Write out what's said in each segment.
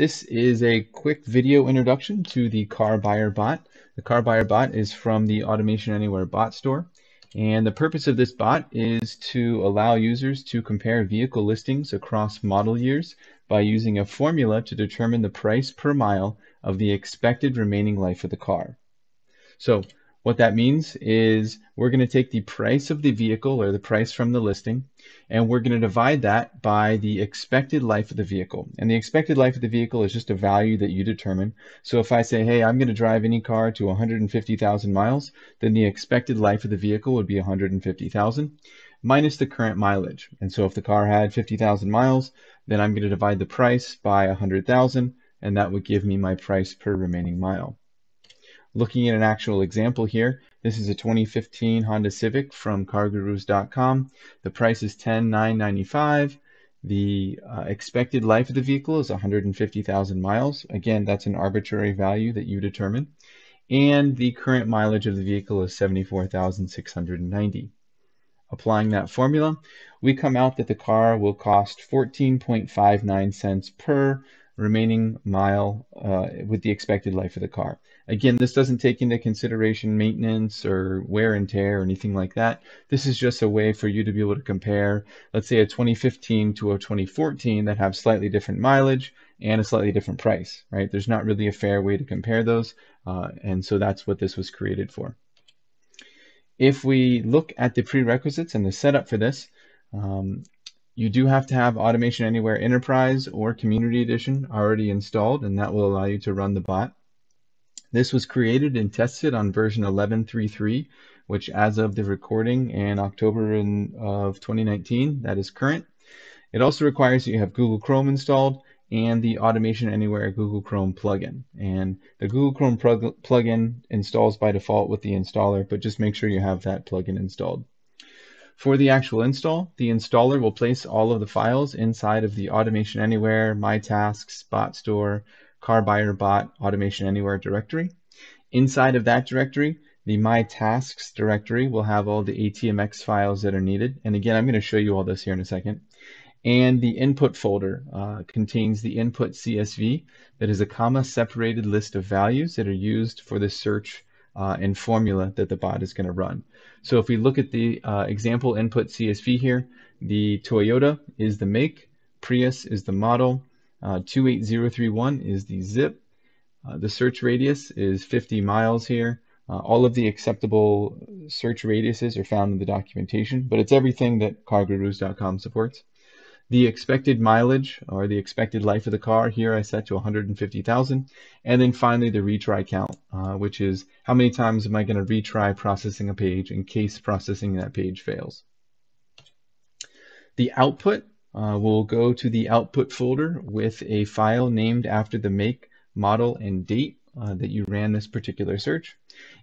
This is a quick video introduction to the CarBuyerBot. The CarBuyerBot is from the Automation Anywhere bot store. And the purpose of this bot is to allow users to compare vehicle listings across model years by using a formula to determine the price per mile of the expected remaining life of the car. So what that means is we're going to take the price of the vehicle, or the price from the listing, and we're going to divide that by the expected life of the vehicle. And the expected life of the vehicle is just a value that you determine. So if I say, hey, I'm going to drive any car to 150,000 miles, then the expected life of the vehicle would be 150,000 minus the current mileage. And so if the car had 50,000 miles, then I'm going to divide the price by 100,000, and that would give me my price per remaining mile. Looking at an actual example here, this is a 2015 Honda Civic from CarGurus.com. The price is $10,995. The expected life of the vehicle is 150,000 miles. Again, that's an arbitrary value that you determine. And the current mileage of the vehicle is 74,690. Applying that formula, we come out that the car will cost 14.59 cents per remaining mile with the expected life of the car. Again, this doesn't take into consideration maintenance or wear and tear or anything like that. This is just a way for you to be able to compare, let's say, a 2015 to a 2014 that have slightly different mileage and a slightly different price, right? There's not really a fair way to compare those, and so that's what this was created for. If we look at the prerequisites and the setup for this, you do have to have Automation Anywhere Enterprise or Community Edition already installed, and that will allow you to run the bot. This was created and tested on version 11.3.3, which as of the recording in October of 2019, that is current. It also requires that you have Google Chrome installed and the Automation Anywhere Google Chrome plugin. And the Google Chrome plugin installs by default with the installer, but just make sure you have that plugin installed. For the actual install, the installer will place all of the files inside of the Automation Anywhere, My Tasks, Bot Store, CarBuyerBot, Automation Anywhere directory. Inside of that directory, the My Tasks directory will have all the ATMX files that are needed. And again, I'm going to show you all this here in a second. And the input folder contains the input CSV that is a comma-separated list of values that are used for the search and formula that the bot is going to run. So if we look at the example input CSV here, the Toyota is the make, Prius is the model, 28031 is the zip, the search radius is 50 miles here. All of the acceptable search radiuses are found in the documentation, but it's everything that CarGurus.com supports. The expected mileage, or the expected life of the car, here I set to 150,000. And then finally the retry count, which is how many times am I going to retry processing a page in case processing that page fails. The output will go to the output folder with a file named after the make, model, and date that you ran this particular search.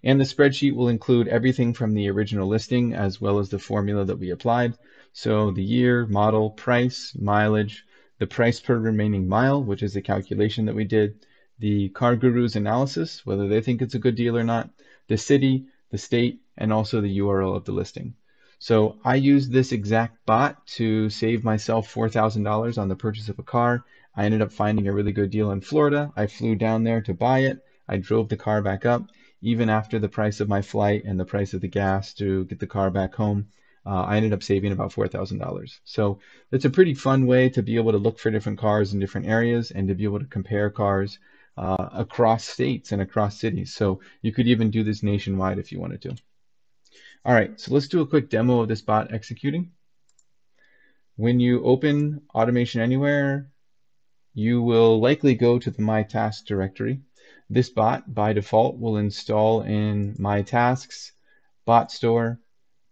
And the spreadsheet will include everything from the original listing as well as the formula that we applied. So the year, model, price, mileage, the price per remaining mile, which is the calculation that we did, the CarGurus analysis, whether they think it's a good deal or not, the city, the state, and also the URL of the listing. So I used this exact bot to save myself $4,000 on the purchase of a car. I ended up finding a really good deal in Florida. I flew down there to buy it. I drove the car back up. Even after the price of my flight and the price of the gas to get the car back home, I ended up saving about $4,000. So it's a pretty fun way to be able to look for different cars in different areas and to be able to compare cars across states and across cities. So you could even do this nationwide if you wanted to. All right, so let's do a quick demo of this bot executing. When you open Automation Anywhere, you will likely go to the My Tasks directory. This bot, by default, will install in My Tasks, Bot Store,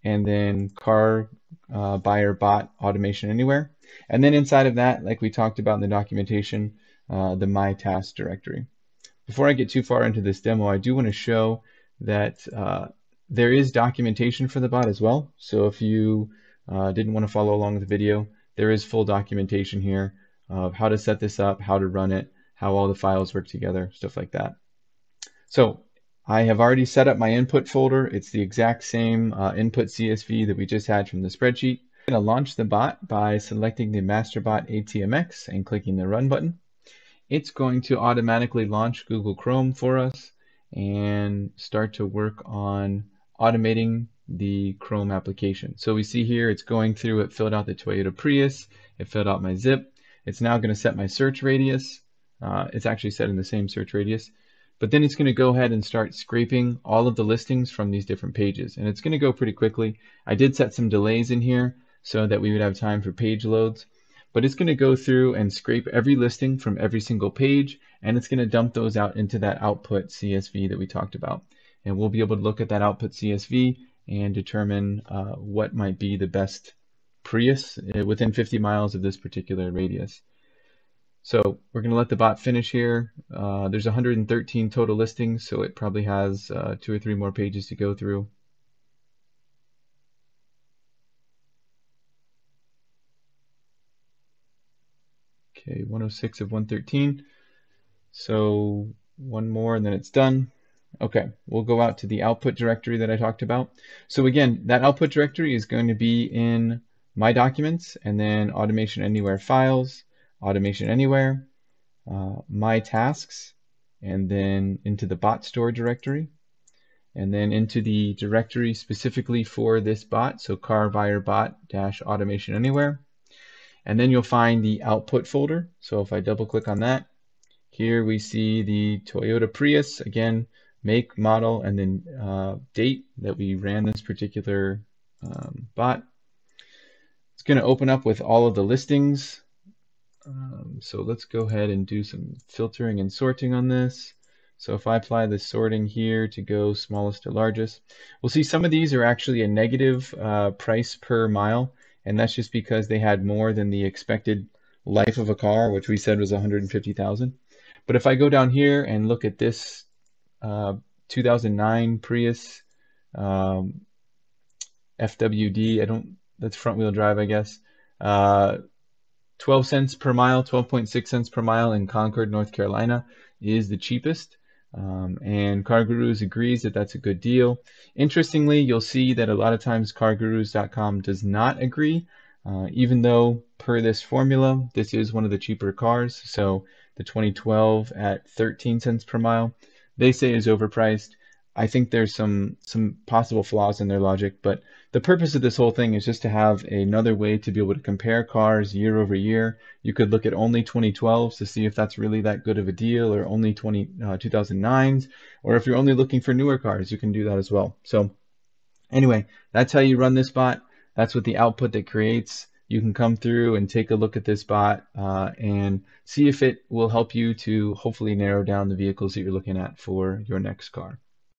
and then CarBuyerBot Automation Anywhere. And then inside of that, like we talked about in the documentation, the My Tasks directory. Before I get too far into this demo, I do want to show that there is documentation for the bot as well. So if you didn't want to follow along with the video, there is full documentation here of how to set this up, how to run it, how all the files work together, stuff like that. So I have already set up my input folder. It's the exact same input CSV that we just had from the spreadsheet. I'm going to launch the bot by selecting the MasterBot ATMX and clicking the Run button. it's going to automatically launch Google Chrome for us and start to work on automating the Chrome application. So we see here it's going through, it filled out the Toyota Prius, it filled out my zip. It's now going to set my search radius. It's actually set in the same search radius. But then it's going to go ahead and start scraping all of the listings from these different pages. And it's going to go pretty quickly. I did set some delays in here so that we would have time for page loads. But it's going to go through and scrape every listing from every single page, and it's going to dump those out into that output CSV that we talked about. And we'll be able to look at that output CSV and determine what might be the best Prius within 50 miles of this particular radius. So we're going to let the bot finish here. There's 113 total listings, so it probably has 2 or 3 more pages to go through. Okay, 106 of 113. So one more and then it's done. Okay, we'll go out to the output directory that I talked about. So again, that output directory is going to be in My Documents, and then Automation Anywhere Files, Automation Anywhere, My Tasks, and then into the bot store directory, and then into the directory specifically for this bot, so CarBuyerBot-Automation Anywhere. And then you'll find the output folder. So if I double click on that, here we see the Toyota Prius, again, make, model, and then date that we ran this particular bot. It's going to open up with all of the listings. So let's go ahead and do some filtering and sorting on this. So if I apply the sorting here to go smallest to largest, we'll see some of these are actually a negative price per mile, and that's just because they had more than the expected life of a car, which we said was 150,000. But if I go down here and look at this 2009 Prius FWD, that's front wheel drive, I guess. 12 cents per mile, 12.6 cents per mile in Concord, North Carolina is the cheapest. And CarGurus agrees that that's a good deal. Interestingly, you'll see that a lot of times CarGurus.com does not agree, even though per this formula, this is one of the cheaper cars. So the 2012 at 13 cents per mile, they say is overpriced. I think there's some possible flaws in their logic, but the purpose of this whole thing is just to have another way to be able to compare cars year over year. You could look at only 2012s to see if that's really that good of a deal, or only 2009s, or if you're only looking for newer cars, you can do that as well. So anyway, that's how you run this bot. That's what the output that creates. You can come through and take a look at this bot and see if it will help you to hopefully narrow down the vehicles that you're looking at for your next car.